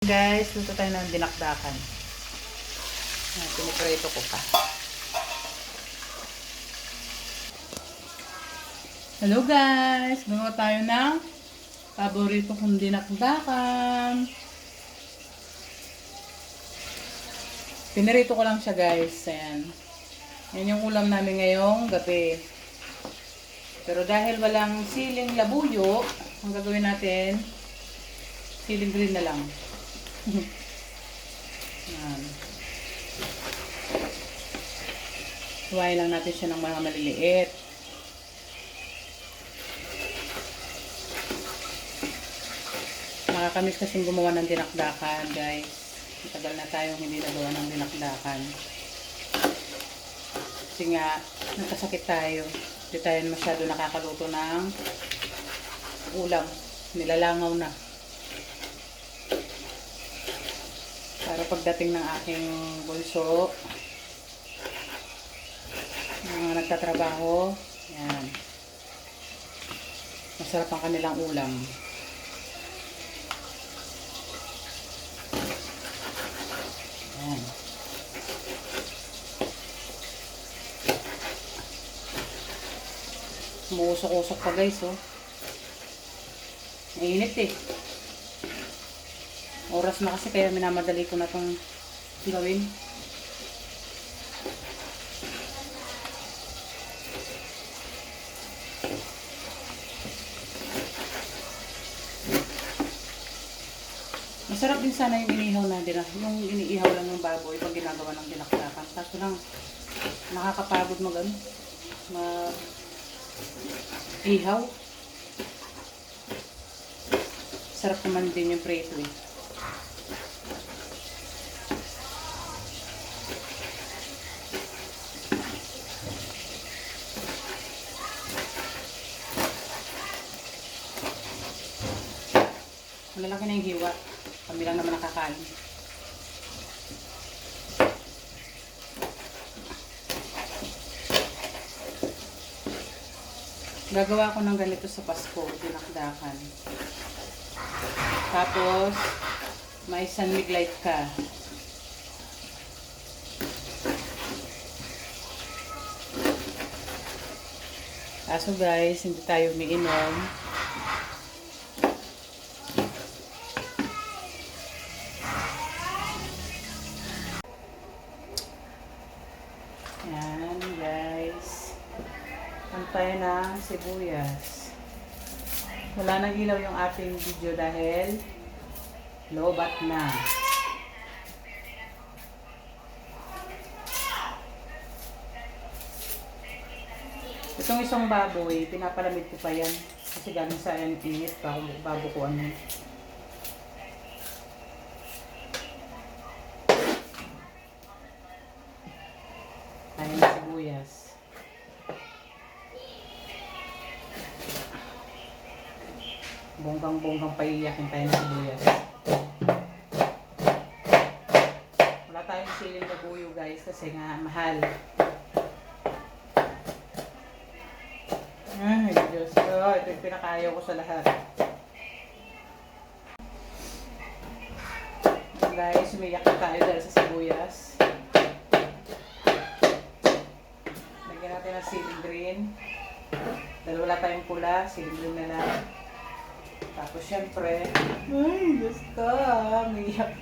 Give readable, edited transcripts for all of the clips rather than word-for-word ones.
Guys, luto tayo ng dinakdakan. Piniprito ko pa. Hello guys! Gumawa tayo ng paborito kong dinakdakan. Pinirito ko lang siya guys. Ayan. Yan yung ulam namin ngayong gabi. Pero dahil walang siling labuyo, ang gagawin natin, siling green na lang. Yan. Huwain lang natin siya ng mga maliliit. Nakakamiss kasing gumawa ng dinakdakan, guys. Matagal na tayong hindi nagawa ng dinakdakan. Kasi nga, nagkasakit tayo. Hindi tayo masyado nakakaluto ng ulam. Nilalangaw na. Para pagdating ng aking bunso, mga nagtatrabaho, yan. Masarap ang kanilang ulam. Yan. Umuusok-usok pa guys, oh. Mainit eh. Oras na kasi kaya minamadali ko na itong gawin. Masarap din sana yung inihaw na yung iniihaw lang ng baboy pag ginagawa ng dinakdakan. Kaso lang nakakapagod ihaw. Sarap naman din yung prito eh. Malalaki na yung hiwa. Kami lang naman nakakain. Gagawa ko ng ganito sa Pasko, dinakdakan. Tapos, may sunmig light ka. Kaso guys, hindi tayo umiinom. Yan guys. Pantay ng sibuyas. Wala nang ilaw yung ating video dahil lobat na. Itong isang baboy, pinapalamig ko pa yan. Kasi galing sa init, babukuan mo. Tayo ng sibuyas. Bonggang-bonggang paiyakin tayo ng sibuyas. Wala tayong siling labuyo guys kasi nga mahal. Ay, Diyos ko. Ito yung pinakayaw ko sa lahat. Guys, umiyak na tayo dahil sa sibuyas. Lagyan natin ng siling green. Dahil wala tayong pula, siling green na lang. Tapos syempre, ay, Diyos ko, umiyak.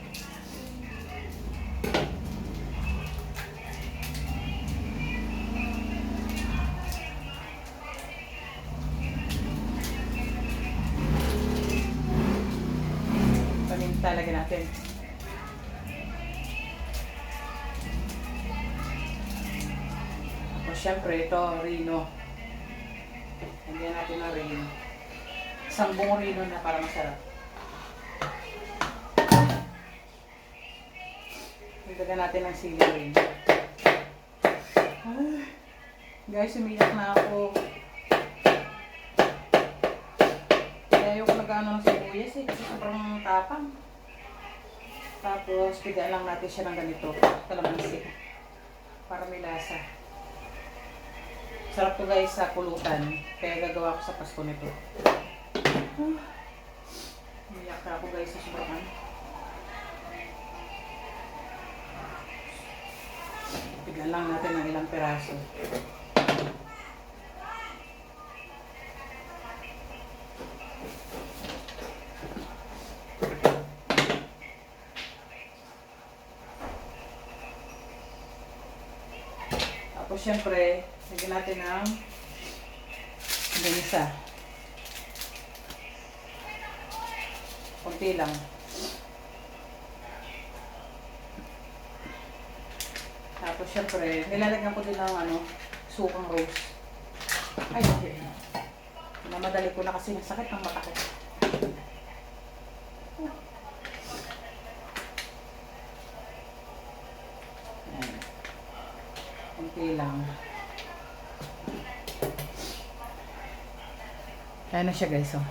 Paminta lagyan natin. Tapos syempre, ito, rino. Lagyan natin ng rino. Isang buong rino na para masarap. Lagyan natin ng siling rin. Guys, umiyak na ako. Ayaw ko nag-ano ng sibuyas eh, kasi sobrang tapang. Tapos, pigaan lang natin siya ng ganito. Kalamansi. Para may lasa. Sarap to guys sa pulutan. Kaya gagawa ko sa Pasko nito. Umiyak na ako guys sa sobrang. Lagyan lang natin ng ilang piraso. Tapos syempre, lagyan natin ng ganisa. Kunti lang. Tapos syempre, nilalagyan ko din ng sukang rose. Ay, hindi. Namadali ko na kasi nasakit ng mata ko. Ayan. Kunti lang. Ayan na siya guys, oh.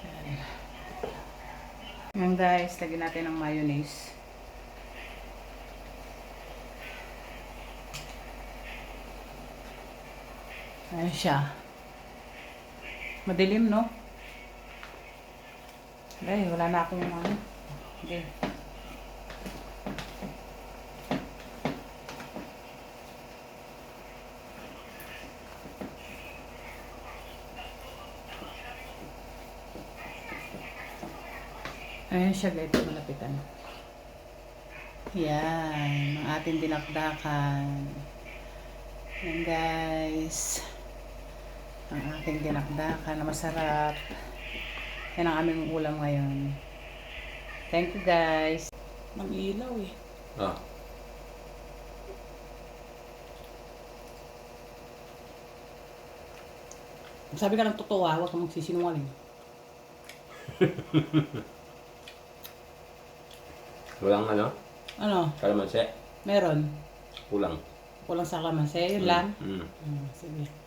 Ayan. Ayan guys, lagyan natin ng mayonnaise. Ayan siya. Madilim, no? Ay, wala na akong Okay. Ayan siya guys, malapitan. Yan, ang ating dinakdakan. Yan guys. Ang ating dinakdakan na masarap. Yan ang aming ulam ngayon. Thank you guys. Mag-ilaw eh. Ah. Sabi ka ng totoo huwag kang magsisinungaling. Walang Ano? kalamansi. Meron. Kulang. Kulang sa kalamansi. Yun lang. Mm. Sige.